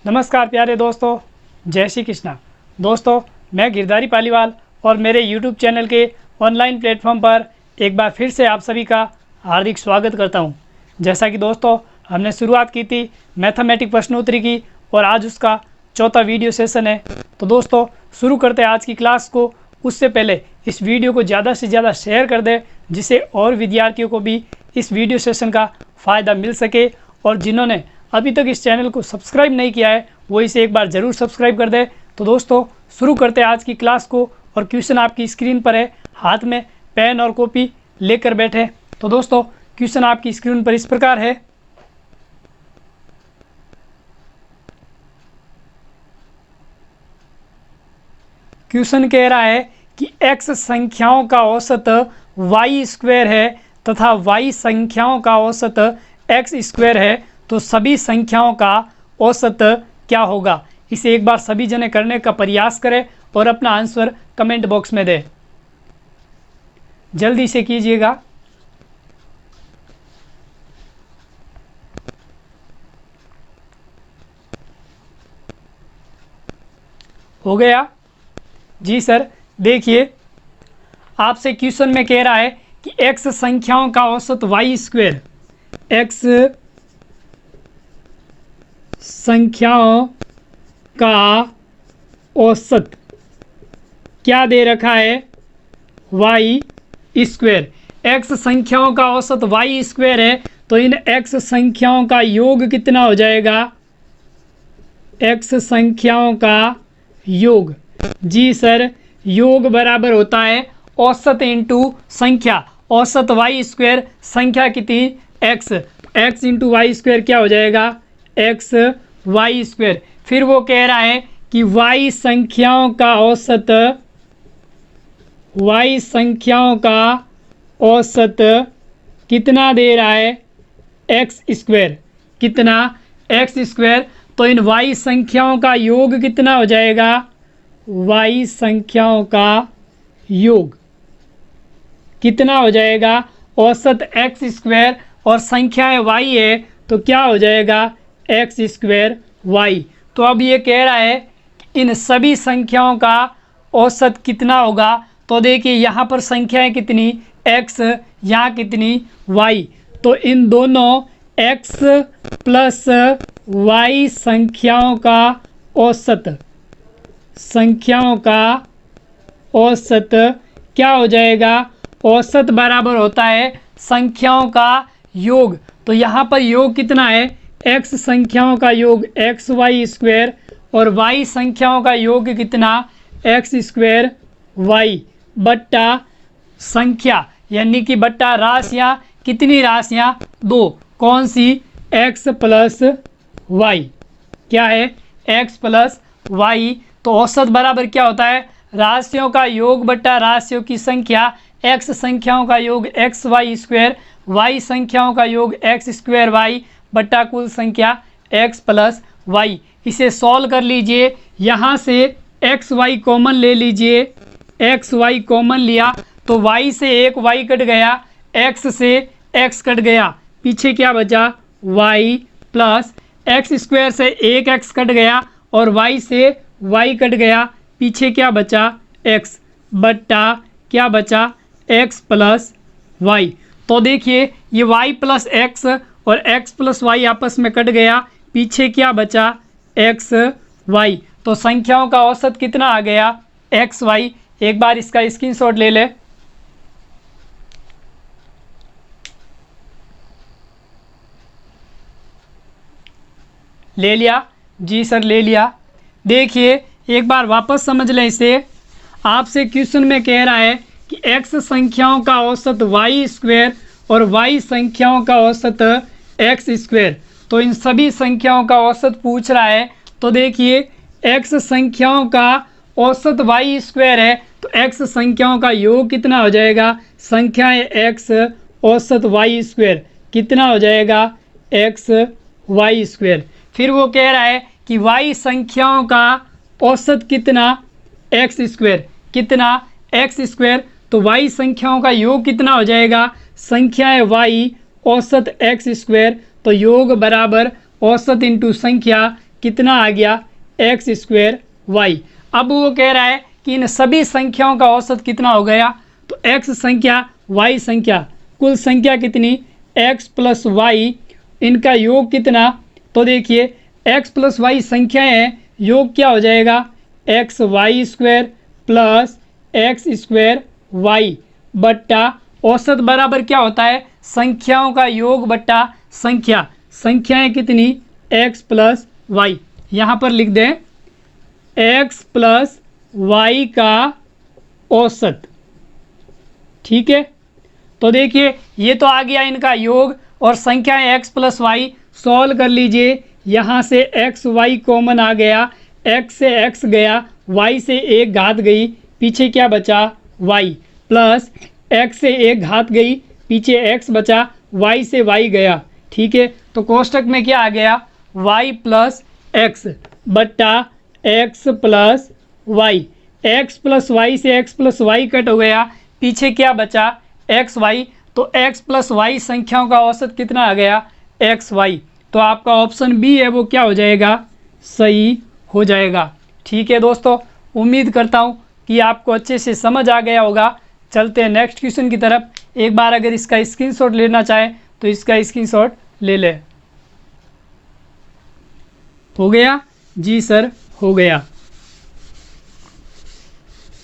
नमस्कार प्यारे दोस्तों, जय श्री कृष्णा। दोस्तों, मैं गिरधारी पालीवाल और मेरे YouTube चैनल के ऑनलाइन प्लेटफॉर्म पर एक बार फिर से आप सभी का हार्दिक स्वागत करता हूं। जैसा कि दोस्तों हमने शुरुआत की थी मैथमेटिक प्रश्नोत्तरी की और आज उसका चौथा वीडियो सेशन है। तो दोस्तों शुरू करते हैं आज की क्लास को। उससे पहले इस वीडियो को ज़्यादा से ज़्यादा शेयर कर दें, जिससे और विद्यार्थियों को भी इस वीडियो सेशन का फ़ायदा मिल सके। और जिन्होंने अभी तक इस चैनल को सब्सक्राइब नहीं किया है वो इसे एक बार ज़रूर सब्सक्राइब कर दे। तो दोस्तों शुरू करते हैं आज की क्लास को और क्वेश्चन आपकी स्क्रीन पर है। हाथ में पेन और कॉपी लेकर बैठे। तो दोस्तों क्वेश्चन आपकी स्क्रीन पर इस प्रकार है। क्वेश्चन कह रहा है कि x संख्याओं का औसत y स्क्वायर है तथा y संख्याओं का औसत x स्क्वायर है, तो सभी संख्याओं का औसत क्या होगा। इसे एक बार सभी जने करने का प्रयास करें और अपना आंसर कमेंट बॉक्स में दें। जल्दी से कीजिएगा। हो गया जी सर। देखिए आपसे क्वेश्चन में कह रहा है कि x संख्याओं का औसत y स्क्वायर, x संख्याओं का औसत क्या दे रखा है, y स्क्वायर। x संख्याओं का औसत y स्क्वायर है, तो इन x संख्याओं का योग कितना हो जाएगा, x संख्याओं का योग। जी सर, योग बराबर होता है औसत इंटू संख्या। औसत y स्क्वायर, संख्या कितनी x इंटू वाई स्क्वायर क्या हो जाएगा, x y स्क्वायर। फिर वो कह रहा है कि y संख्याओं का औसत, y संख्याओं का औसत कितना दे रहा है, x स्क्वायर। कितना, x स्क्वायर। तो इन y संख्याओं का योग कितना हो जाएगा, y संख्याओं का योग कितना हो जाएगा, औसत x स्क्वायर और संख्याएं y है तो क्या हो जाएगा, x स्क्वायर y। तो अब ये कह रहा है कि इन सभी संख्याओं का औसत कितना होगा। तो देखिए यहाँ पर संख्याएं कितनी, x, यहाँ कितनी y। तो इन दोनों x प्लस y संख्याओं का औसत, संख्याओं का औसत क्या हो जाएगा, औसत बराबर होता है संख्याओं का योग। तो यहाँ पर योग कितना है, x संख्याओं का योग एक्स वाई स्क्वायर और y संख्याओं का योग कितना, x स्क्वायर y बट्टा संख्या, यानी कि बट्टा राशियाँ। कितनी राशियाँ, दो। कौन सी, x प्लस y। क्या है, x प्लस y। तो औसत बराबर क्या होता है, राशियों का योग बट्टा राशियों की संख्या। x संख्याओं का योग एक्स वाई स्क्वायर, y संख्याओं का योग एक्स स्क्वायर y बट्टा कुल संख्या x प्लस y। इसे सॉल्व कर लीजिए। यहाँ से एक्स वाई कॉमन ले लीजिए। एक्स वाई कॉमन लिया तो y से एक y कट गया, x से x कट गया, पीछे क्या बचा, y प्लस एक्स स्क्वायर से एक x कट गया और y से y कट गया, पीछे क्या बचा, x बट्टा क्या बचा, x प्लस y। तो देखिए ये y प्लस x और x प्लस y आपस में कट गया, पीछे क्या बचा, x y। तो संख्याओं का औसत कितना आ गया, x y। एक बार इसका स्क्रीनशॉट ले ले। ले लिया जी सर, ले लिया। देखिए एक बार वापस समझ लें इसे। आपसे क्वेश्चन में कह रहा है कि x संख्याओं का औसत y स्क्वायर और y संख्याओं का औसत x स्क्वायर। तो इन सभी संख्याओं का औसत पूछ रहा है। तो देखिए x संख्याओं का औसत y स्क्वायर है, तो x संख्याओं का योग कितना हो जाएगा, संख्याएं x औसत y स्क्वायर कितना हो जाएगा, x y स्क्वायर। फिर वो कह रहा है कि y संख्याओं का औसत कितना, x स्क्वायर। कितना, x स्क्वायर। तो y संख्याओं का योग कितना हो जाएगा, संख्याएं y औसत x स्क्वायर। तो योग बराबर औसत इंटू संख्या कितना आ गया एक्स स्क्वायर वाई। अब वो कह रहा है कि इन सभी संख्याओं का औसत कितना हो गया, तो एक्स संख्या वाई संख्या कुल संख्या कितनी एक्स प्लस वाई, इनका योग कितना, तो देखिए एक्स प्लस वाई संख्याएं हैं, योग क्या हो जाएगा X Y square plus X square Y बट्टा औसत बराबर क्या होता है संख्याओं का योग बट्टा संख्या, संख्याएं कितनी एक्स प्लस वाई। यहाँ पर लिख दें एक्स प्लस वाई का औसत, ठीक है। तो देखिए ये तो आ गया इनका योग और संख्याएं एक्स प्लस वाई, सॉल्व कर लीजिए। यहाँ से एक्स वाई कॉमन आ गया, एक्स से एक्स गया, वाई से एक घात गई, पीछे क्या बचा वाई, प्लस एक्स से एक घात गई, पीछे एक्स बचा, वाई से वाई गया, ठीक है। तो कोष्टक में क्या आ गया वाई प्लस एक्स बट्टा X plus Y, X plus Y से एक्स प्लस वाई कट हो गया, पीछे क्या बचा एक्स वाई, तो एक्स प्लस वाई संख्याओं का औसत कितना आ गया एक्स वाई। तो आपका ऑप्शन बी है वो क्या हो जाएगा सही हो जाएगा, ठीक है दोस्तों। उम्मीद करता हूँ कि आपको अच्छे से समझ आ गया होगा। चलते हैं नेक्स्ट क्वेश्चन की तरफ। एक बार अगर इसका स्क्रीनशॉट लेना चाहे तो इसका स्क्रीनशॉट ले ले। हो गया जी सर, हो गया।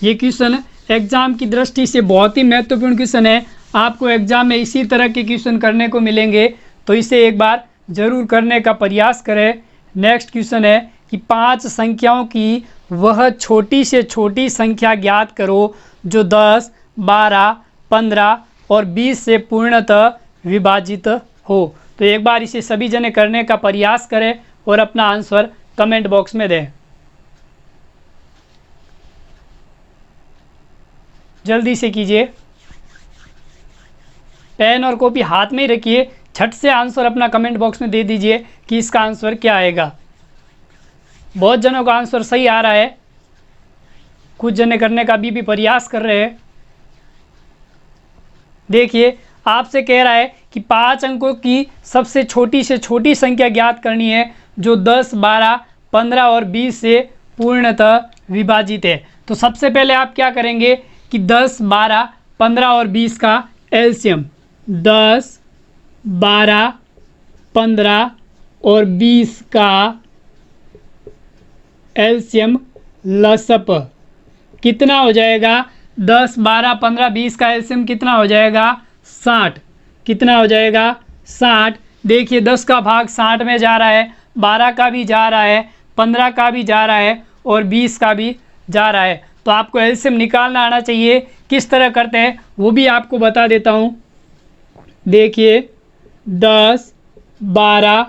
ये क्वेश्चन एग्जाम की दृष्टि से बहुत ही महत्वपूर्ण क्वेश्चन है। आपको एग्जाम में इसी तरह के क्वेश्चन करने को मिलेंगे, तो इसे एक बार जरूर करने का प्रयास करें। नेक्स्ट क्वेश्चन है कि 5 संख्याओं की वह छोटी से छोटी संख्या ज्ञात करो जो 10, 12, 15 और 20 से पूर्णतः विभाजित हो। तो एक बार इसे सभी जने करने का प्रयास करें और अपना आंसर कमेंट बॉक्स में दें। जल्दी से कीजिए, पेन और कॉपी हाथ में ही रखिए, झट से आंसर अपना कमेंट बॉक्स में दे दीजिए कि इसका आंसर क्या आएगा। बहुत जनों का आंसर सही आ रहा है, कुछ जने करने का भी प्रयास कर रहे हैं। देखिए आपसे कह रहा है कि 5 अंकों की सबसे छोटी से छोटी संख्या ज्ञात करनी है जो 10, 12, 15 और 20 से पूर्णतः विभाजित है। तो सबसे पहले आप क्या करेंगे कि 10, 12, 15 और 20 का एलसीएम, 10, 12, 15 और 20 का एलसीएम लसप कितना हो जाएगा 10, 12, 15, 20 का एलसीएम कितना हो जाएगा 60। कितना हो जाएगा 60। देखिए 10 का भाग 60 में जा रहा है, 12 का भी जा रहा है, 15 का भी जा रहा है और 20 का भी जा रहा है। तो आपको एलसीएम निकालना आना चाहिए। किस तरह करते हैं वो भी आपको बता देता हूँ। देखिए 10, 12,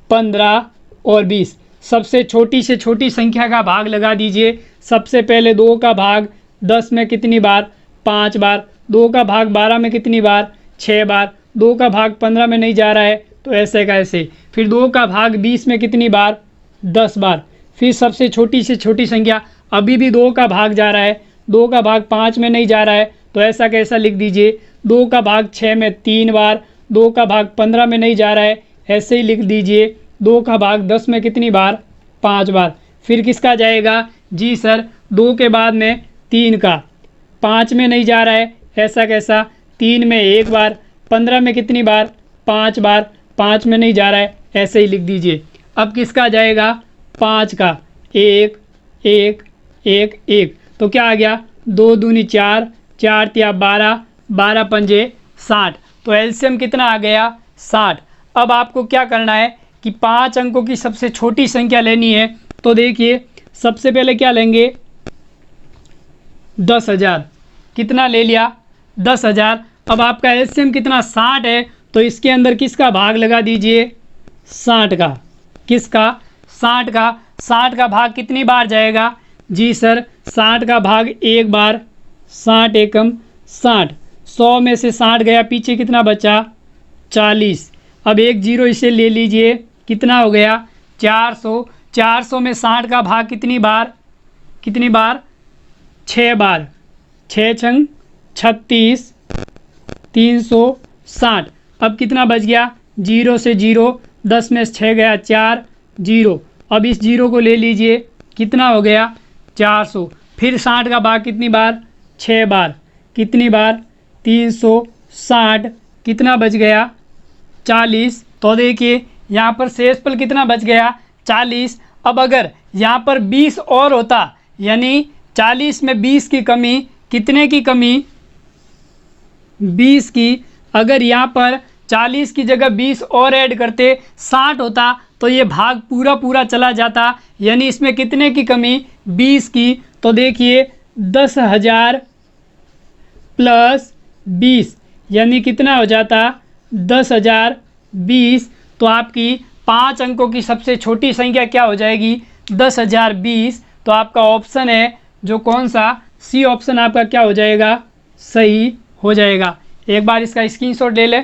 15 और 20, सबसे छोटी से छोटी संख्या का भाग लगा दीजिए। सबसे पहले 2 का भाग 10 में कितनी बार 5 बार, 2 का भाग 12 में कितनी बार 6 बार, 2 का भाग 15 में नहीं जा रहा है तो ऐसे का ऐसे, फिर 2 का भाग 20 में कितनी बार 10 बार, फिर सबसे छोटी से छोटी संख्या अभी भी 2 का भाग जा रहा है, 2 का भाग 5 में नहीं जा रहा है तो ऐसा कैसा लिख दीजिए, 2 का भाग 6 में 3 बार, 2 का भाग 15 में नहीं जा रहा है ऐसे ही लिख दीजिए, 2 का भाग 10 में कितनी बार 5 बार। फिर किसका जाएगा जी सर 2 के बाद में 3 का, 5 में नहीं जा रहा है ऐसा कैसा, 3 में 1 बार, 15 में कितनी बार 5 बार, 5 में नहीं जा रहा है ऐसे ही लिख दीजिए। अब किसका जाएगा 5 का, 1 1 1 1, तो क्या आ गया 2 दूनी 4, 4 तिया 12, 12 पंजे 60। तो एलसीएम कितना आ गया 60। अब आपको क्या करना है कि 5 अंकों की सबसे छोटी संख्या लेनी है। तो देखिए सबसे पहले क्या लेंगे 10,000, कितना ले लिया 10,000। अब आपका एलसीएम कितना 60 है तो इसके अंदर किसका भाग लगा दीजिए 60 का, किसका 60 का, 60 का भाग कितनी बार जाएगा जी सर 60 का भाग 1 बार, 60 एकम 60, 100 में से 60 गया पीछे कितना बचा 40। अब 1 0 इसे ले लीजिए कितना हो गया 400, 400 में 60 का भाग कितनी बार 6 बार, 6 छंग 36, 360। अब कितना बच गया 0 से 0, 10 में से 6 गया 4 0। अब इस 0 को ले लीजिए, कितना हो गया 400। फिर 60 का भाग कितनी बार, 6 बार, कितनी बार 360, कितना बच गया 40। तो देखिए यहाँ पर शेषफल कितना बच गया 40। अब अगर यहाँ पर 20 और होता, यानी 40 में 20 की कमी, कितने की कमी 20 की, अगर यहाँ पर 40 की जगह 20 और ऐड करते 60 होता तो ये भाग पूरा पूरा चला जाता, यानी इसमें कितने की कमी 20 की। तो देखिए 10,000 प्लस 20 यानी कितना हो जाता 10,020। तो आपकी 5 अंकों की सबसे छोटी संख्या क्या हो जाएगी 10,020। तो आपका ऑप्शन है जो कौन सा, सी ऑप्शन आपका क्या हो जाएगा, सही हो जाएगा। एक बार इसका स्क्रीनशॉट ले ले।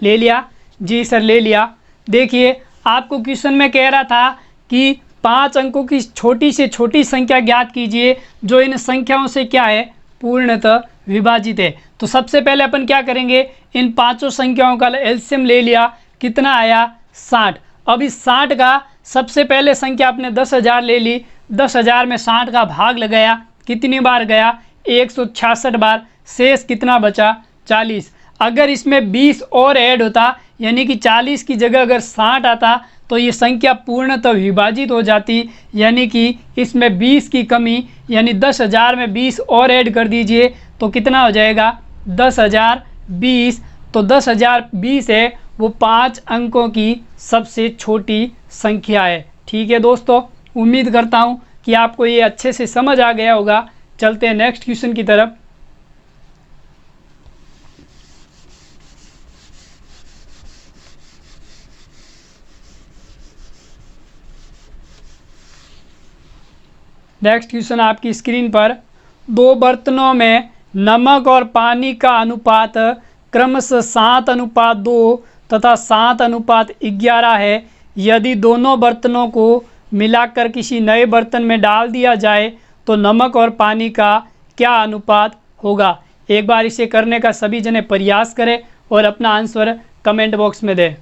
ले लिया जी सर, ले लिया। देखिए आपको क्वेश्चन में कह रहा था कि 5 अंकों की छोटी से छोटी संख्या ज्ञात कीजिए जो इन संख्याओं से क्या है, पूर्णतः विभाजित है। तो सबसे पहले अपन क्या करेंगे, इन पांचों संख्याओं का एलसीएम ले लिया, कितना आया 60। अब इस 60 का सबसे पहले संख्या आपने 10,000 ले ली, 10,000 में 60 का भाग लगाया, कितनी बार गया 166 बार, शेष कितना बचा 40। अगर इसमें 20 और ऐड होता, यानी कि 40 की जगह अगर 60 आता तो ये संख्या पूर्णतः विभाजित हो जाती, यानी कि इसमें 20 की कमी, यानी 10,000 में 20 और ऐड कर दीजिए तो कितना हो जाएगा 10,020। तो 10,020 है वो 5 अंकों की सबसे छोटी संख्या है। ठीक है दोस्तों, उम्मीद करता हूँ कि आपको ये अच्छे से समझ आ गया होगा। चलते हैं नेक्स्ट क्वेश्चन की तरफ। नेक्स्ट क्वेश्चन आपकी स्क्रीन पर, 2 बर्तनों में नमक और पानी का अनुपात क्रमशः 7:2 तथा 7:11 है। यदि दोनों बर्तनों को मिलाकर किसी नए बर्तन में डाल दिया जाए तो नमक और पानी का क्या अनुपात होगा। एक बार इसे करने का सभी जने प्रयास करें और अपना आंसर कमेंट बॉक्स में दें।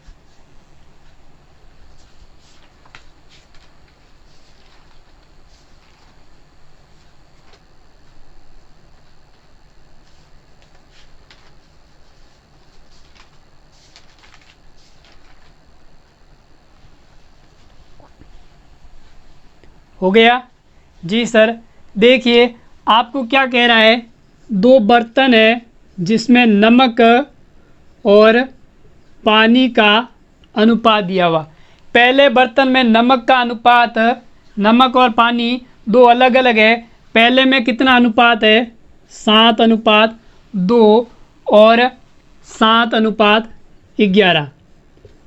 हो गया जी सर। देखिए आपको क्या कह रहा है, 2 बर्तन है जिसमें नमक और पानी का अनुपात दिया हुआ। पहले बर्तन में नमक का अनुपात, नमक और पानी 2 अलग अलग है। पहले में कितना अनुपात है 7:2 और 7:11।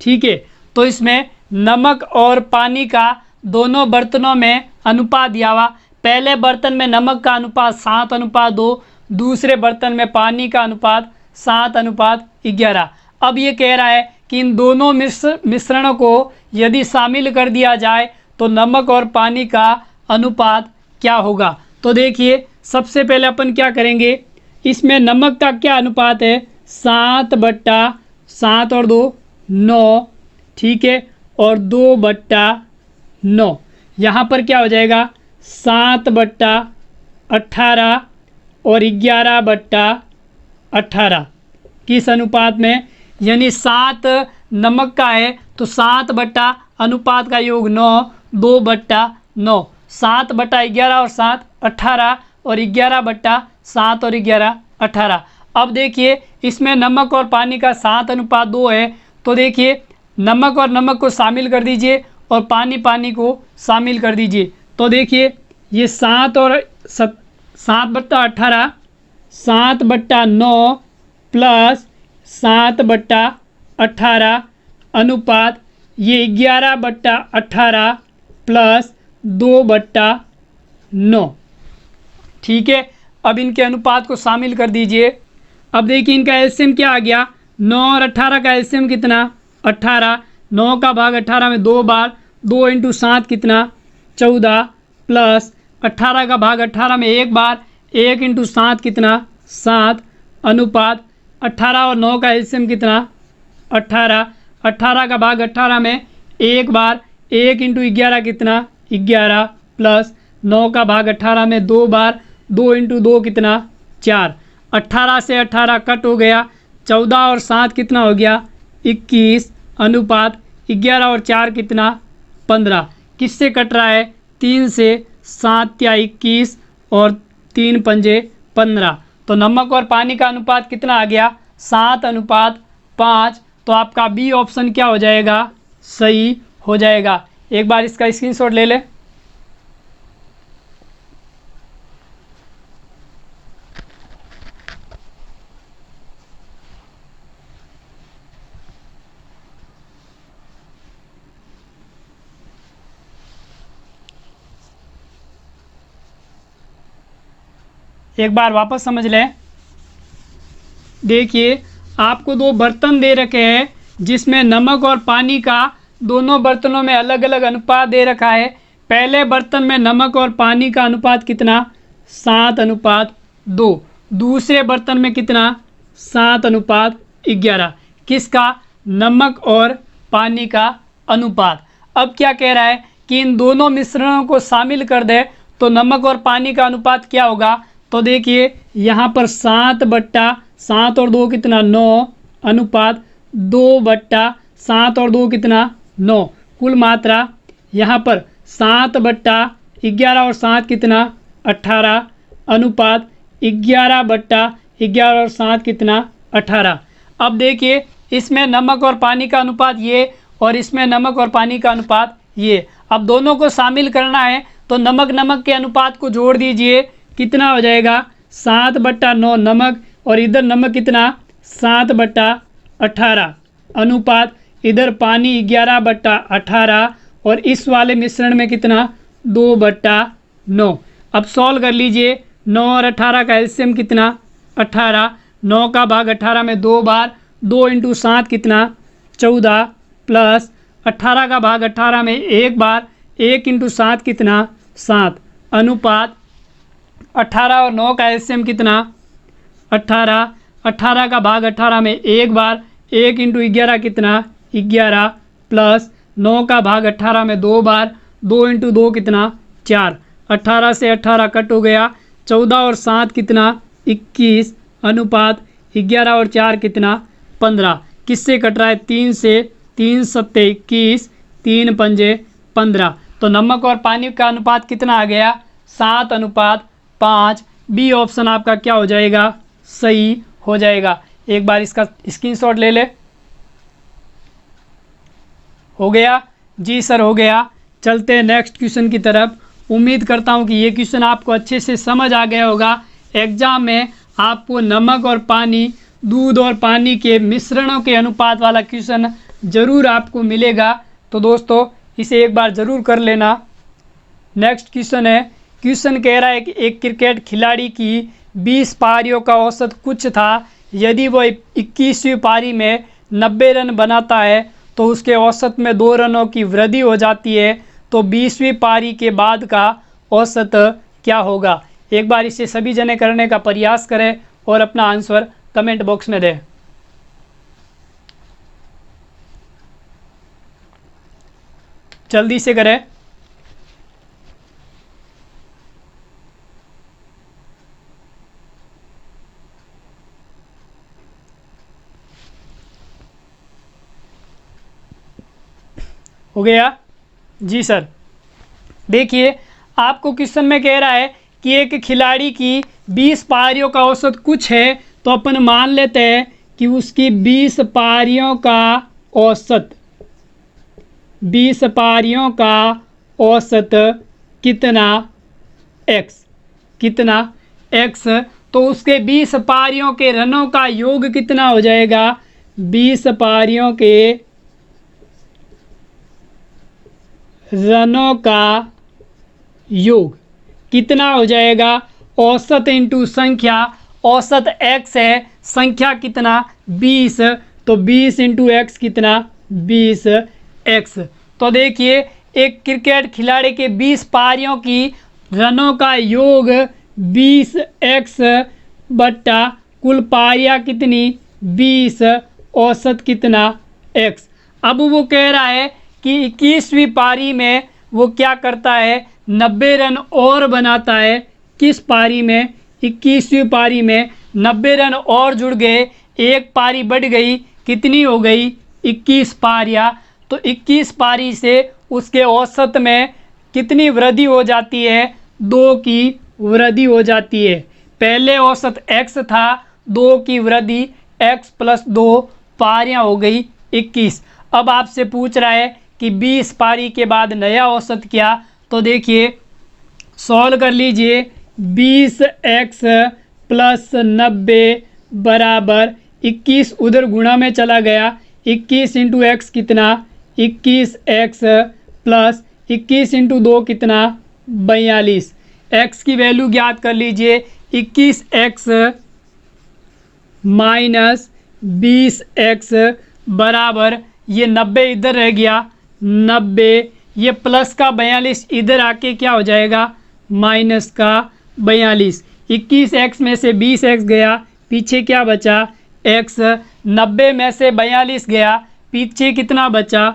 ठीक है, तो इसमें नमक और पानी का दोनों बर्तनों में अनुपात दिया हुआ। पहले बर्तन में नमक का अनुपात 7:2, दूसरे बर्तन में पानी का अनुपात 7:11। अब ये कह रहा है कि इन दोनों मिश्रणों को यदि शामिल कर दिया जाए तो नमक और पानी का अनुपात क्या होगा। तो देखिए सबसे पहले अपन क्या करेंगे, इसमें नमक का क्या अनुपात है 7/7 और 2 9, ठीक है, और 2/9। यहाँ पर क्या हो जाएगा 7/18 और 11/18। किस अनुपात में, यानी 7 नमक का है तो 7 बट्टा अनुपात का योग 9, 2/9, 7/11 और 7 18 और 11/7 और 11 18। अब देखिए इसमें नमक और पानी का 7:2 है, तो देखिए नमक और नमक को शामिल कर दीजिए और पानी पानी को शामिल कर दीजिए। तो देखिए ये 7 और 7/18, 7/9 प्लस 7/18 अनुपात ये 11/18 प्लस 2/9। ठीक है, अब इनके अनुपात को शामिल कर दीजिए। अब देखिए इनका एलसीएम क्या आ गया, 9 और 18 का एलसीएम कितना 18, 9 का भाग 18 में 2 बार, 2 × 7 कितना 14, प्लस 18 का भाग 18 में 1 बार, 1 × 7 कितना 7, अनुपात 18 और 9 का एलसीएम कितना 18, 18 का भाग 18 में एक बार 1 इंटू 11 कितना 11 प्लस 9 का भाग 18 में दो बार 2 इंटू 2 कितना 4, 18 से 18 कट हो गया 14 और 7 कितना हो गया 21 अनुपात 11 और 4 कितना 15, किससे कट रहा है 3 से 7 या 21 और 3 पंजे 15, तो नमक और पानी का अनुपात कितना आ गया 7:5। तो आपका बी ऑप्शन क्या हो जाएगा सही हो जाएगा। एक बार इसका स्क्रीनशॉट ले ले। एक बार वापस समझ लें। देखिए आपको दो बर्तन दे रखे हैं जिसमें नमक और पानी का दोनों बर्तनों में अलग अलग अनुपात दे रखा है। पहले बर्तन में नमक और पानी का अनुपात कितना 7:2, दूसरे बर्तन में कितना 7:11, किसका नमक और पानी का अनुपात। अब क्या कह रहा है कि इन दोनों मिश्रणों को शामिल कर दे तो नमक और पानी का अनुपात क्या होगा। तो देखिए यहाँ पर 7/7 और 2 कितना 9 अनुपात 2/7 और 2 कितना 9, कुल मात्रा यहाँ पर 7/11 और 7 कितना 18 अनुपात 11/11 और 7 कितना 18। अब देखिए इसमें नमक और पानी का अनुपात ये और इसमें नमक और पानी का अनुपात ये। अब दोनों को शामिल करना है तो नमक नमक के अनुपात को जोड़ दीजिए, कितना हो जाएगा 7/9 नमक और इधर नमक कितना 7/18 अनुपात इधर पानी 11/18 और इस वाले मिश्रण में कितना 2/9। अब सॉल्व कर लीजिए। 9 और 18 का एलसीएम कितना 18, 9 का भाग 18 में दो बार 2 इंटू 7 कितना 14 प्लस 18 का भाग 18 में एक बार 1 इंटू 7 कितना 7 अनुपात 18 और 9 का एलसीएम कितना 18, 18 का भाग 18 में एक बार 1 इंटू 11 कितना 11 प्लस 9 का भाग 18 में दो बार 2 इंटू 2 कितना 4, 18 से 18 कट हो गया 14 और 7 कितना 21 अनुपात 11 और 4 कितना 15, किससे कट रहा है 3 से 3 सत्ते 21 3 पंजे 15। तो नमक और पानी का अनुपात कितना आ गया 7:5। बी ऑप्शन आपका क्या हो जाएगा सही हो जाएगा। एक बार इसका स्क्रीनशॉट ले ले। हो गया जी सर हो गया। चलते हैं नेक्स्ट क्वेश्चन की तरफ। उम्मीद करता हूं कि ये क्वेश्चन आपको अच्छे से समझ आ गया होगा। एग्जाम में आपको नमक और पानी दूध और पानी के मिश्रणों के अनुपात वाला क्वेश्चन ज़रूर आपको मिलेगा, तो दोस्तों इसे एक बार ज़रूर कर लेना। नेक्स्ट क्वेश्चन है। क्वेश्चन कह रहा है कि एक क्रिकेट खिलाड़ी की 20 पारियों का औसत कुछ था। यदि वह 21वीं पारी में 90 रन बनाता है तो उसके औसत में 2 रनों की वृद्धि हो जाती है, तो 20वीं पारी के बाद का औसत क्या होगा। एक बार इसे सभी जने करने का प्रयास करें और अपना आंसर कमेंट बॉक्स में दें। जल्दी से करें। हो गया जी सर। देखिए आपको क्वेश्चन में कह रहा है कि एक खिलाड़ी की 20 पारियों का औसत कुछ है, तो अपन मान लेते हैं कि उसकी 20 पारियों का औसत 20 पारियों का औसत कितना x, कितना x, तो उसके 20 पारियों के रनों का योग कितना हो जाएगा। 20 पारियों के रनों का योग कितना हो जाएगा। औसत इंटू संख्या, औसत x है, संख्या कितना 20, तो 20 इंटू एक्स कितना 20x। तो देखिए एक क्रिकेट खिलाड़ी के 20 पारियों की रनों का योग 20x बट्टा कुल पारियां कितनी 20, औसत कितना x। अब वो कह रहा है कि 21वीं पारी में वो क्या करता है, 90 रन और बनाता है। किस पारी में, 21वीं पारी में 90 रन और जुड़ गए, एक पारी बढ़ गई, कितनी हो गई, 21 पारियां। तो 21 पारी से उसके औसत में कितनी वृद्धि हो जाती है, 2 की वृद्धि हो जाती है। पहले औसत x था, 2 की वृद्धि x प्लस 2 पारियां हो गई 21। अब आपसे पूछ रहा है कि 20 पारी के बाद नया औसत क्या, तो देखिए सॉल्व कर लीजिए। 20x प्लस 90 बराबर 21, उधर गुणा में चला गया, 21 इंटू एक्स कितना, 21x प्लस 21 इंटू 2 कितना, 42। x की वैल्यू ज्ञात कर लीजिए, 21x माइनस 20x बराबर, ये 90 इधर रह गया, 90, ये प्लस का 42 इधर आके क्या हो जाएगा, माइनस का 42। 21x में से 20x गया, पीछे क्या बचा, x। 90 में से 42 गया, पीछे कितना बचा,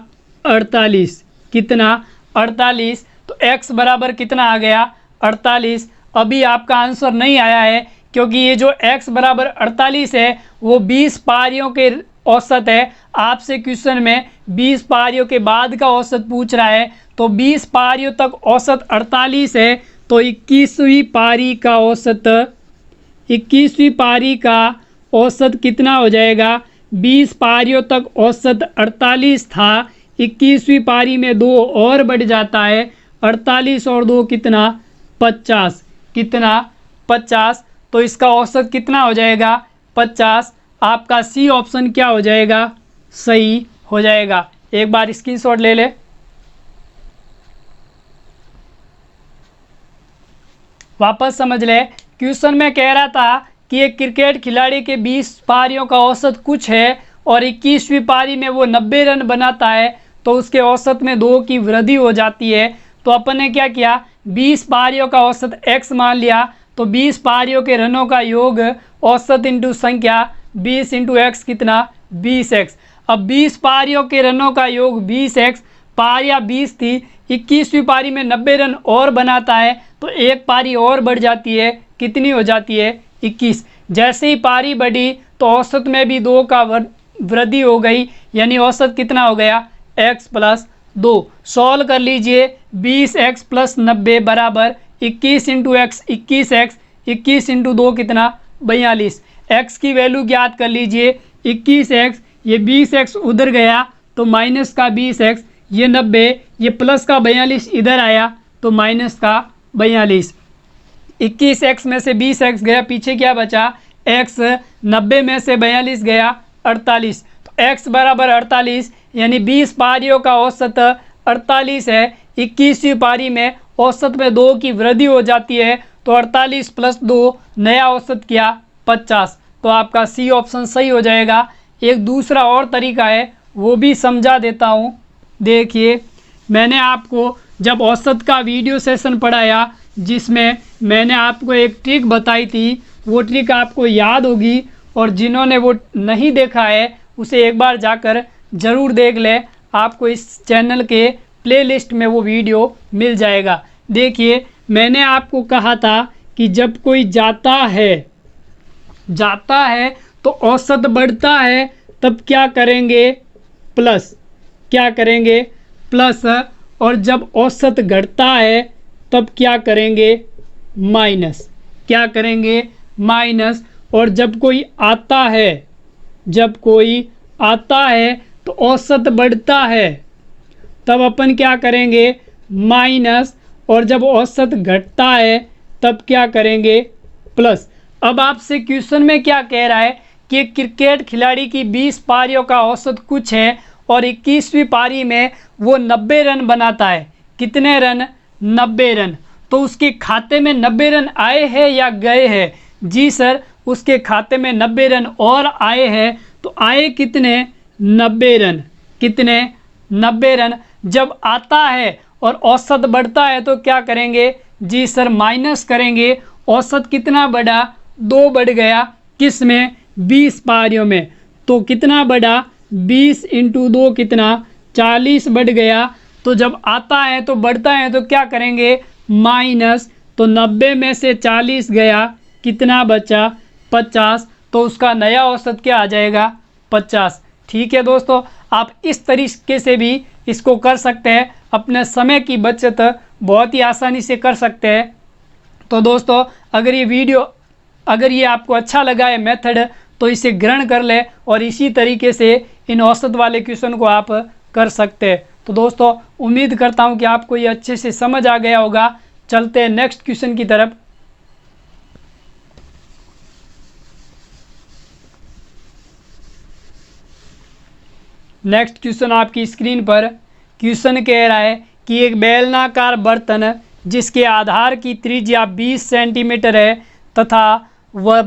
48। कितना, 48। तो x बराबर कितना आ गया, 48। अभी आपका आंसर नहीं आया है, क्योंकि ये जो x बराबर 48 है वो 20 पारियों के औसत है। आपसे क्वेश्चन में 20 पारियों के बाद का औसत पूछ रहा है, तो 20 पारियों तक औसत 48 है, तो 21वीं पारी का औसत, 21वीं पारी का औसत कितना हो जाएगा, 20 पारियों तक औसत 48 था, 21वीं पारी में 2 और बढ़ जाता है, 48 और 2 कितना, 50। कितना, 50। तो इसका औसत कितना हो जाएगा, 50। आपका सी ऑप्शन क्या हो जाएगा, सही हो जाएगा। एक बार स्क्रीनशॉट ले ले। वापस समझ ले, क्वेश्चन में कह रहा था कि एक क्रिकेट खिलाड़ी के 20 पारियों का औसत कुछ है और 21वीं पारी में वो 90 रन बनाता है, तो उसके औसत में 2 की वृद्धि हो जाती है। तो अपन ने क्या किया, 20 पारियों का औसत x मान लिया, तो 20 पारियों के रनों का योग औसत इंटू संख्या 20 इंटू एक्स कितना, 20x। अब 20 पारियों के रनों का योग 20x, पारियां 20 थी, 21वीं पारी में 90 रन और बनाता है, तो एक पारी और बढ़ जाती है, कितनी हो जाती है, 21। जैसे ही पारी बढ़ी तो औसत में भी 2 का वृद्धि हो गई, यानी औसत कितना हो गया, x प्लस 2। सॉल्व कर लीजिए, 20x प्लस 90 बराबर 21 इंटू एक्स, 21x, 21 इंटू 2 कितना, 42। x की वैल्यू ज्ञात कर लीजिए, 21x, ये 20x उधर गया तो माइनस का 20x, ये 90, ये प्लस का 42 इधर आया तो माइनस का 42। 21x में से 20x गया, पीछे क्या बचा, x। 90 में से 42 गया, 48। तो x बराबर 48, यानी 20 पारियों का औसत 48 है। 21वीं पारी में औसत में 2 की वृद्धि हो जाती है, तो 48 प्लस 2 नया औसत क्या, 50। तो आपका सी ऑप्शन सही हो जाएगा। एक दूसरा और तरीका है, वो भी समझा देता हूँ। देखिए, मैंने आपको जब औसत का वीडियो सेशन पढ़ाया, जिसमें मैंने आपको एक ट्रिक बताई थी, वो ट्रिक आपको याद होगी, और जिन्होंने वो नहीं देखा है उसे एक बार जाकर ज़रूर देख ले। आपको इस चैनल के प्लेलिस्ट में वो वीडियो मिल जाएगा। देखिए, मैंने आपको कहा था कि जब कोई जाता है तो औसत बढ़ता है, तब क्या करेंगे, प्लस। क्या करेंगे, प्लस। और जब औसत घटता है तब क्या करेंगे, माइनस। क्या करेंगे, माइनस। और जब कोई आता है तो औसत बढ़ता है, तब अपन क्या करेंगे, माइनस। और जब औसत घटता है तब क्या करेंगे, प्लस। अब आपसे क्वेश्चन में क्या कह रहा है कि एक क्रिकेट खिलाड़ी की 20 पारियों का औसत कुछ है और 21वीं पारी में वो 90 रन बनाता है। कितने रन, 90 रन। तो उसके खाते में 90 रन आए हैं या गए हैं, जी सर, उसके खाते में 90 रन और आए हैं। तो आए कितने, 90 रन। कितने, 90 रन। जब आता है और औसत बढ़ता है तो क्या करेंगे, जी सर, माइनस करेंगे। औसत कितना बढ़ा, 2 बढ़ गया, किस में, 20 पारियों में, तो कितना बढ़ा, 20 इंटू 2 कितना, 40 बढ़ गया। तो जब आता है तो बढ़ता है तो क्या करेंगे, माइनस, तो 90 में से 40 गया, कितना बचा, 50। तो उसका नया औसत क्या आ जाएगा, 50। ठीक है दोस्तों, आप इस तरीके से भी इसको कर सकते हैं, अपने समय की बचत बहुत ही आसानी से कर सकते हैं। तो दोस्तों अगर ये आपको अच्छा लगा है मेथड, तो इसे ग्रहण कर ले और इसी तरीके से इन औसत वाले क्वेश्चन को आप कर सकते हैं। तो दोस्तों उम्मीद करता हूँ कि आपको ये अच्छे से समझ आ गया होगा। चलते हैं नेक्स्ट क्वेश्चन की तरफ। नेक्स्ट क्वेश्चन आपकी स्क्रीन पर, क्वेश्चन कह रहा है कि एक बेलनाकार बर्तन जिसके आधार की त्रिज्या 20 सेंटीमीटर है तथा वह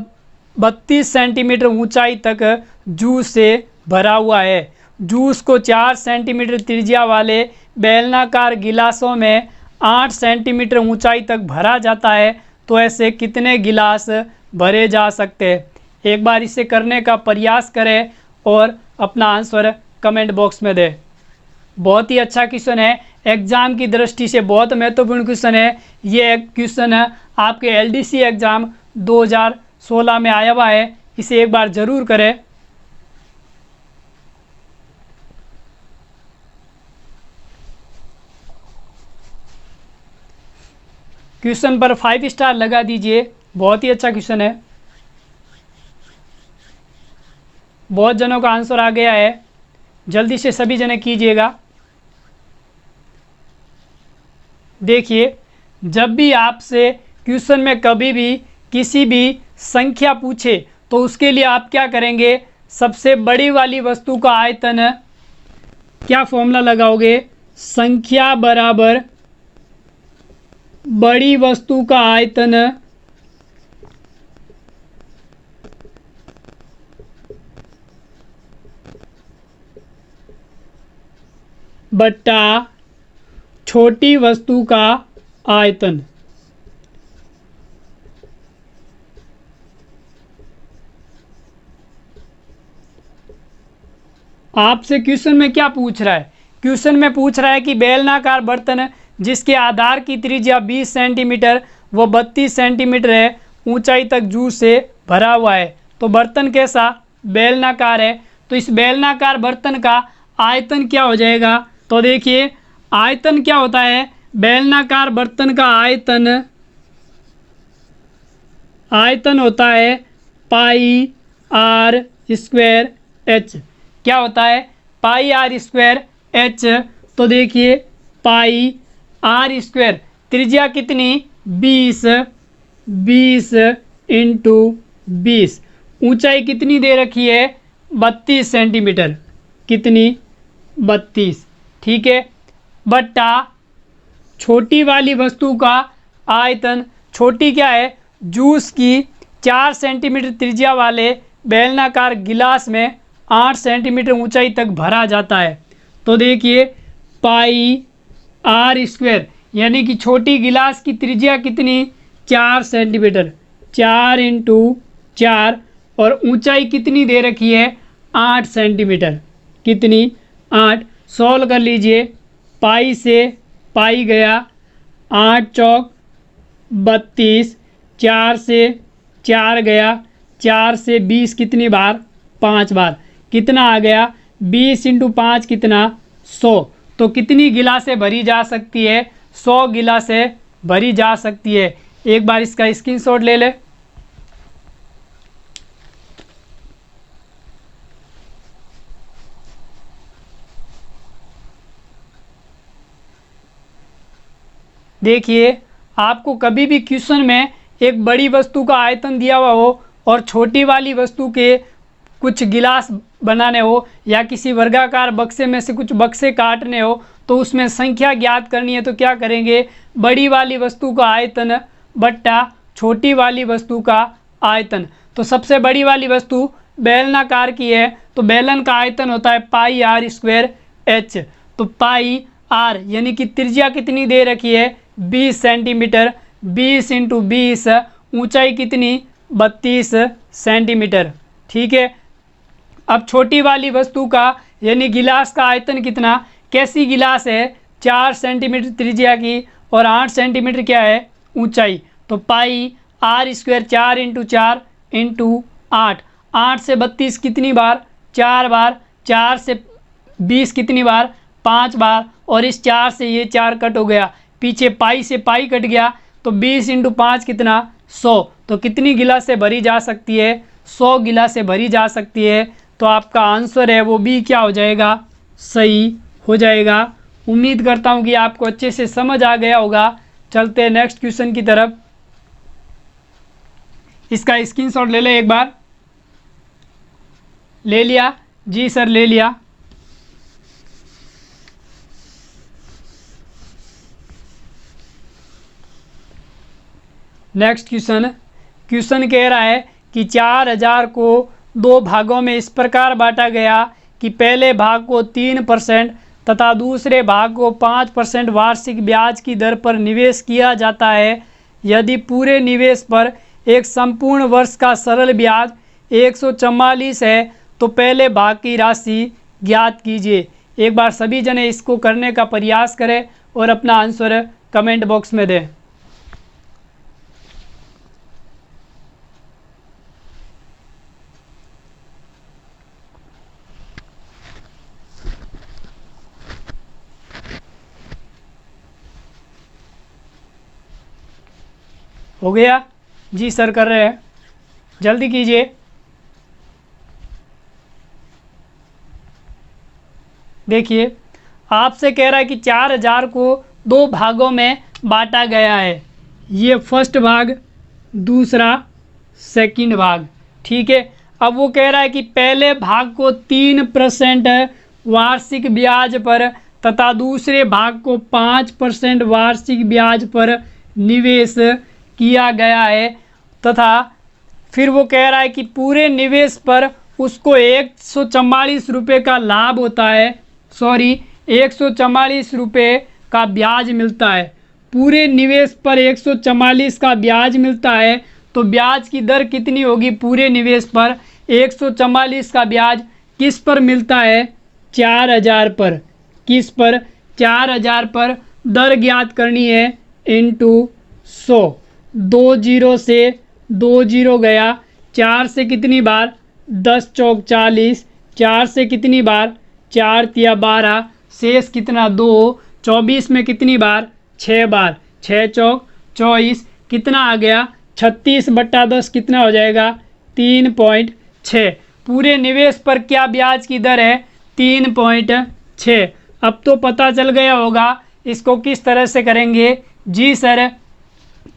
32 सेंटीमीटर ऊंचाई तक जूस से भरा हुआ है। जूस को 4 सेंटीमीटर त्रिज्या वाले बेलनाकार गिलासों में 8 सेंटीमीटर ऊंचाई तक भरा जाता है, तो ऐसे कितने गिलास भरे जा सकते हैं। एक बार इसे करने का प्रयास करें और अपना आंसर कमेंट बॉक्स में दें। बहुत ही अच्छा क्वेश्चन है, एग्जाम की दृष्टि से बहुत महत्वपूर्ण क्वेश्चन है। ये क्वेश्चन आपके एलडीसी एग्जाम 2016 में आया हुआ है, इसे एक बार जरूर करें। क्वेश्चन पर 5 स्टार लगा दीजिए, बहुत ही अच्छा क्वेश्चन है। बहुत जनों का आंसर आ गया है, जल्दी से सभी जने कीजिएगा। देखिए, जब भी आपसे क्वेश्चन में कभी भी किसी भी संख्या पूछे तो उसके लिए आप क्या करेंगे, सबसे बड़ी वाली वस्तु का आयतन, क्या फॉर्मूला लगाओगे, संख्या बराबर बड़ी वस्तु का आयतन बट्टा छोटी वस्तु का आयतन। आपसे क्वेश्चन में क्या पूछ रहा है, क्वेश्चन में पूछ रहा है कि बेलनाकार बर्तन जिसके आधार की त्रिज्या 20 सेंटीमीटर व 32 सेंटीमीटर है, ऊंचाई तक जूस से भरा हुआ है। तो बर्तन कैसा, बेलनाकार है, तो इस बेलनाकार बर्तन का आयतन क्या हो जाएगा। तो देखिए, आयतन क्या होता है, बेलनाकार बर्तन का आयतन होता है पाई आर स्क्वायर एच। क्या होता है, पाई आर स्क्वायर एच। तो देखिए, पाई आर स्क्वायर, त्रिज्या कितनी, 20 इंटू 20, ऊंचाई कितनी दे रखी है, 32 सेंटीमीटर, कितनी, 32। ठीक है, बट्टा छोटी वाली वस्तु का आयतन, छोटी क्या है, जूस की 4 सेंटीमीटर त्रिज्या वाले बेलनाकार गिलास में 8 सेंटीमीटर ऊंचाई तक भरा जाता है। तो देखिए, पाई आर स्क्वायर यानी कि छोटी गिलास की त्रिज्या कितनी, 4 सेंटीमीटर, 4 इंटू 4, और ऊंचाई कितनी दे रखी है, 8 सेंटीमीटर, कितनी, 8। सॉल्व कर लीजिए, पाई से पाई गया, 8 चौक 32, 4 से 4 गया, 4 से 20 कितनी बार, 5 बार, कितना आ गया, 20 इंटू 5 कितना, 100। तो कितनी गिलासें भरी जा सकती है, 100 गिलासें भरी जा सकती है। एक बार इसका स्क्रीनशॉट ले ले। देखिए, आपको कभी भी क्वेश्चन में एक बड़ी वस्तु का आयतन दिया हुआ हो और छोटी वाली वस्तु के कुछ गिलास बनाने हो या किसी वर्गाकार बक्से में से कुछ बक्से काटने हो, तो उसमें संख्या ज्ञात करनी है, तो क्या करेंगे, बड़ी वाली वस्तु का आयतन बट्टा छोटी वाली वस्तु का आयतन। तो सबसे बड़ी वाली वस्तु बेलनाकार की है, तो बेलन का आयतन होता है पाई आर स्क्वायर एच। तो पाई आर यानी कि त्रिज्या कितनी दे रखी है, 20 सेंटीमीटर, 20 इंटू 20, ऊंचाई कितनी, 32 सेंटीमीटर। ठीक है। अब छोटी वाली वस्तु का यानी गिलास का आयतन कितना, कैसी गिलास है, 4 सेंटीमीटर त्रिज्या की और 8 सेंटीमीटर क्या है ऊंचाई, तो पाई आर स्क्वायर 4 × 4 × 8, 8 से 32 कितनी बार, 4 बार, 4 से 20 कितनी बार, 5 बार, और इस 4 से ये 4 कट हो गया, पीछे पाई से पाई कट गया, तो 20 × 5 कितना 100, तो कितनी गिलासें भरी जा सकती है, 100 गिलासें भरी जा सकती है। तो आपका आंसर है वो बी क्या हो जाएगा, सही हो जाएगा। उम्मीद करता हूँ कि आपको अच्छे से समझ आ गया होगा। चलते हैं नेक्स्ट क्वेश्चन की तरफ। इसका स्क्रीनशॉट ले ले एक बार। ले लिया जी सर, ले लिया। नेक्स्ट क्वेश्चन कह रहा है कि 4000 को 2 भागों में इस प्रकार बांटा गया कि पहले भाग को 3% तथा दूसरे भाग को 5% वार्षिक ब्याज की दर पर निवेश किया जाता है। यदि पूरे निवेश पर एक संपूर्ण वर्ष का सरल ब्याज 144 है तो पहले भाग की राशि ज्ञात कीजिए। एक बार सभी जने इसको करने का प्रयास करें और अपना आंसर कमेंट बॉक्स में दें। हो गया जी सर, कर रहे हैं, जल्दी कीजिए। देखिए आपसे कह रहा है कि 4000 को 2 भागों में बांटा गया है, ये फर्स्ट भाग, दूसरा सेकंड भाग, ठीक है। अब वो कह रहा है कि पहले भाग को 3% वार्षिक ब्याज पर तथा दूसरे भाग को 5% वार्षिक ब्याज पर निवेश किया गया है, तथा फिर वो कह रहा है कि पूरे निवेश पर उसको 144 रुपये का लाभ होता है, 144 रुपये का ब्याज मिलता है। पूरे निवेश पर 144 का ब्याज मिलता है, तो ब्याज की दर कितनी होगी, पूरे निवेश पर 144 का ब्याज किस पर मिलता है, 4000 पर। किस पर, 4000 पर। दर ज्ञात करनी है इंटू 100, 2 जीरो से 2 जीरो गया, 4 से कितनी बार, 10 चौक 40, 4 से कितनी बार, 4 तिया 12, शेष कितना 2, 24 में कितनी बार, 6 बार, 6 चौक 24, कितना आ गया 36/10 कितना हो जाएगा 3.6। पूरे निवेश पर क्या ब्याज की दर है, 3.6। अब तो पता चल गया होगा इसको किस तरह से करेंगे। जी सर,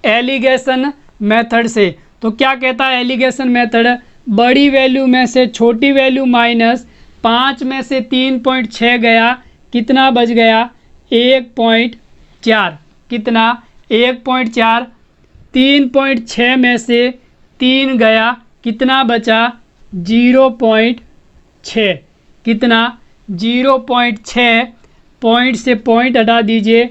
एलिगेशन मेथड से। तो क्या कहता है एलिगेशन मेथड, बड़ी वैल्यू में से छोटी वैल्यू माइनस 5 में से 3.6 गया, कितना बच गया 1.4, कितना 1.4, 3.6 में से 3 गया, कितना बचा 0.6, कितना 0.6, पॉइंट से पॉइंट हटा दीजिए,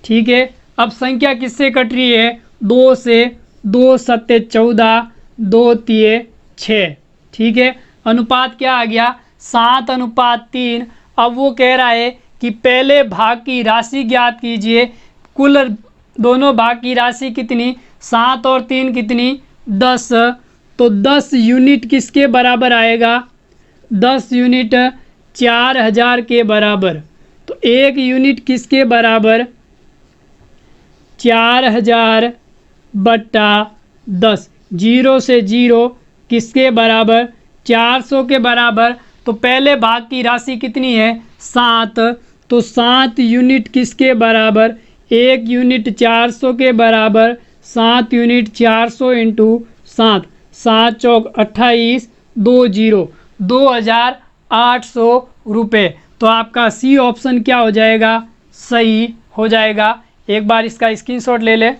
ठीक है। अब संख्या किससे कट रही है, 2 से, 2 सत्ते 14, 2 तिये 6, ठीक है। अनुपात क्या आ गया 7:3। अब वो कह रहा है कि पहले भाग की राशि ज्ञात कीजिए। कुल दोनों भाग की राशि कितनी, 7 और 3 कितनी 10, तो 10 यूनिट किसके बराबर आएगा, 10 यूनिट 4000 के बराबर। तो 1 यूनिट किसके बराबर, 4000 बट्टा 10, 0 से 0 किसके बराबर, 400 के बराबर। तो पहले भाग की राशि कितनी है 7, तो 7 यूनिट किसके बराबर, 1 यूनिट 400 के बराबर, 7 यूनिट 400 इंटू 7, 7 चौक 28, 2 जीरो 2800 रुपये। तो आपका सी ऑप्शन क्या हो जाएगा, सही हो जाएगा। एक बार इसका स्क्रीनशॉट ले ले।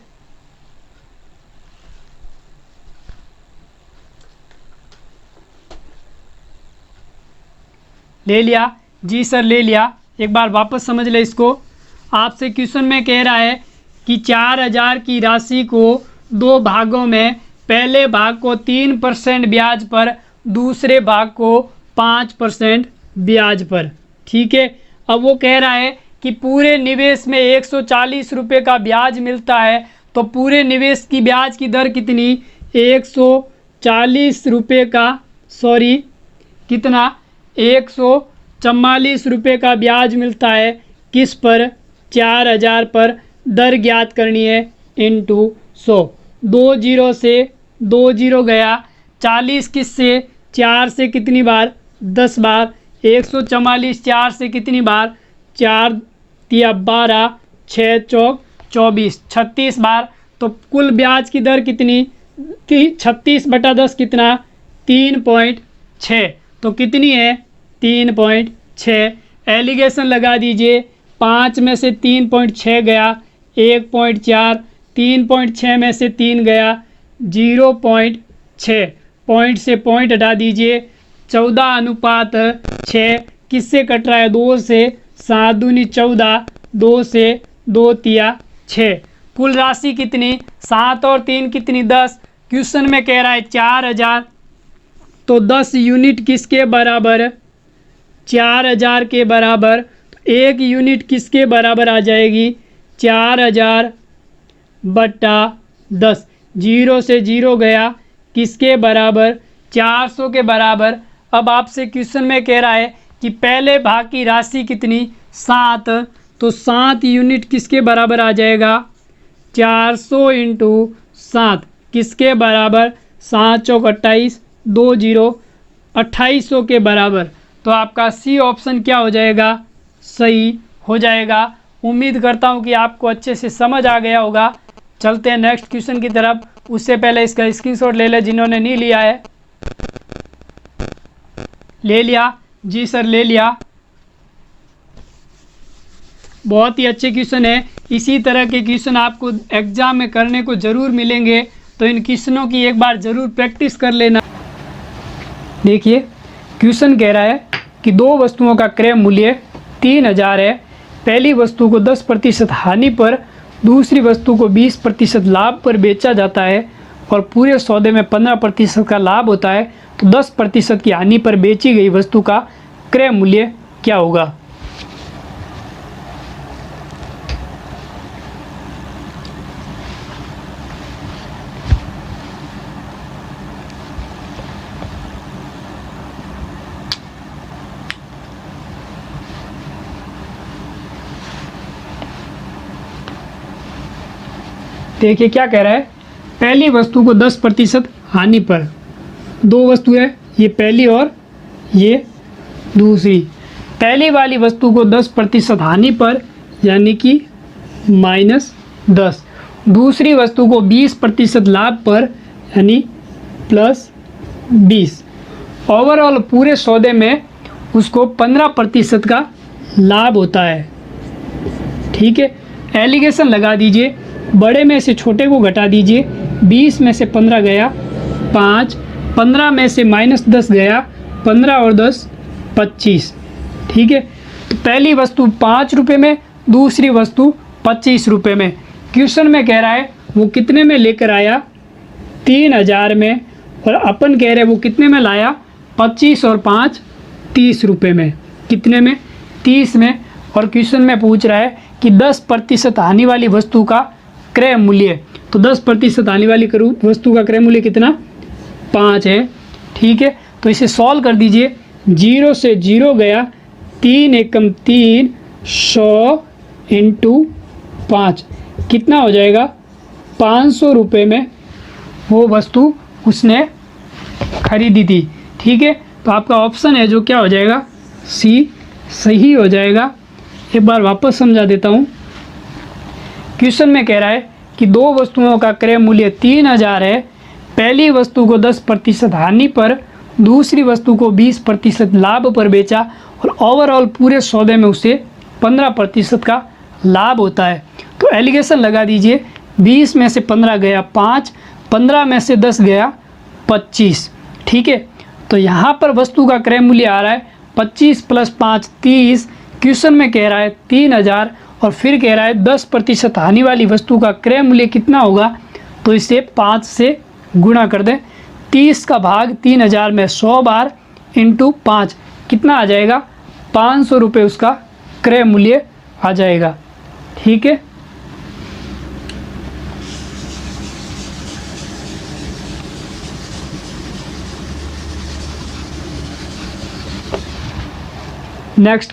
ले लिया जी सर, ले लिया। एक बार वापस समझ ले इसको। आपसे क्वेश्चन में कह रहा है कि 4000 की राशि को 2 भागों में पहले भाग को 3% ब्याज पर, दूसरे भाग को 5% ब्याज पर। ठीक है, अब वो कह रहा है कि पूरे निवेश में 140 रुपये का ब्याज मिलता है, तो पूरे निवेश की ब्याज की दर कितनी, 140 रुपये का, सॉरी कितना, 144 रुपये का ब्याज मिलता है, किस पर, 4000 पर। दर ज्ञात करनी है इंटू 100। 2 जीरो से 2 जीरो गया, 40 किस से, 4 से कितनी बार, 10 बार। 144 4 से कितनी बार, 4 तिया 12, 6 चौक 24, 36 बार। तो कुल ब्याज की दर कितनी, 36/10 कितना, 3.6। तो कितनी है, 3.6। एलिगेशन लगा दीजिए, 5 में से 3.6 गया, 1.4, 3.6 में से 3 गया, 0.6। पॉइंट से पॉइंट हटा दीजिए, 14:6 किससे कट रहा है, 2 से। 7 दूनी 14, 2 से 2 तिया 6। कुल राशि कितनी, 7 और 3 कितनी, 10। क्वेश्चन में कह रहा है 4000, तो 10 यूनिट किसके बराबर, 4000 के बराबर। तो 1 यूनिट किसके बराबर आ जाएगी, 4000/10। 0 से 0 गया, किसके बराबर, 400 के बराबर। अब आपसे क्वेश्चन में कह रहा है कि पहले भाग की राशि कितनी, 7। तो 7 यूनिट किसके बराबर आ जाएगा, 400 × 7 किसके बराबर, 7 चौक 28, 2 जीरो 2800 के बराबर। तो आपका सी ऑप्शन क्या हो जाएगा, सही हो जाएगा। उम्मीद करता हूँ कि आपको अच्छे से समझ आ गया होगा। चलते हैं नेक्स्ट क्वेश्चन की तरफ। उससे पहले इसका स्क्रीनशॉट ले ले जिन्होंने नहीं लिया है। ले लिया जी सर, ले लिया। बहुत ही अच्छे क्वेश्चन है। इसी तरह के क्वेश्चन आपको एग्जाम में करने को ज़रूर मिलेंगे, तो इन क्वेश्चनों की एक बार ज़रूर प्रैक्टिस कर लेना। देखिए क्वेश्चन कह रहा है कि 2 वस्तुओं का क्रय मूल्य 3000 है। पहली वस्तु को 10% हानि पर, दूसरी वस्तु को 20% लाभ पर बेचा जाता है और पूरे सौदे में 15% का लाभ होता है। तो 10% की हानि पर बेची गई वस्तु का क्रय मूल्य क्या होगा। देखिए क्या कह रहा है, पहली वस्तु को 10% हानि पर। 2 वस्तु है, ये पहली और ये दूसरी। पहली वाली वस्तु को 10% हानि पर यानी कि -10। दूसरी वस्तु को 20% लाभ पर यानी +20। ओवरऑल पूरे सौदे में उसको 15% का लाभ होता है। ठीक है, एलिगेशन लगा दीजिए। बड़े में से छोटे को घटा दीजिए। 20 में से 15 गया 5, 15 में से -10 गया 15 और 10 25। ठीक है, तो पहली वस्तु 5 रुपये में, दूसरी वस्तु 25 रुपये में। क्वेश्चन में कह रहा है वो कितने में लेकर आया, 3000 में, और अपन कह रहे हैं वो कितने में लाया, 25 और 5 30 रुपये में। कितने में, 30 में। और क्वेश्चन में पूछ रहा है कि 10% हानि वाली वस्तु का क्रय मूल्य। तो 10% आने वाली वस्तु का क्रय मूल्य कितना, 5 है। ठीक है, तो इसे सॉल्व कर दीजिए। 0 से 0 गया, 3 एकम 3, 100 × 5 कितना हो जाएगा, 500 रुपये में वो वस्तु उसने खरीदी थी। ठीक है, तो आपका ऑप्शन है जो क्या हो जाएगा, सी सही हो जाएगा। एक बार वापस समझा देता हूँ। क्वेश्चन में कह रहा है कि 2 वस्तुओं का क्रय मूल्य 3000 है। पहली वस्तु को 10% हानि पर, दूसरी वस्तु को 20% लाभ पर बेचा और ओवरऑल पूरे सौदे में उसे 15% का लाभ होता है। तो एलिगेशन लगा दीजिए। 20 में से 15 गया 5, 15 में से 10 गया 25। ठीक है, तो यहाँ पर वस्तु का क्रय मूल्य आ रहा है 25 + 5 30। क्वेश्चन में कह रहा है 3000 और फिर कह रहा है 10% हानि वाली वस्तु का क्रय मूल्य कितना होगा। तो इसे 5 से गुणा कर दें, 30 का भाग 3000 में 100 बार इंटू 5 कितना आ जाएगा, 500 रुपये उसका क्रय मूल्य आ जाएगा। ठीक है, नेक्स्ट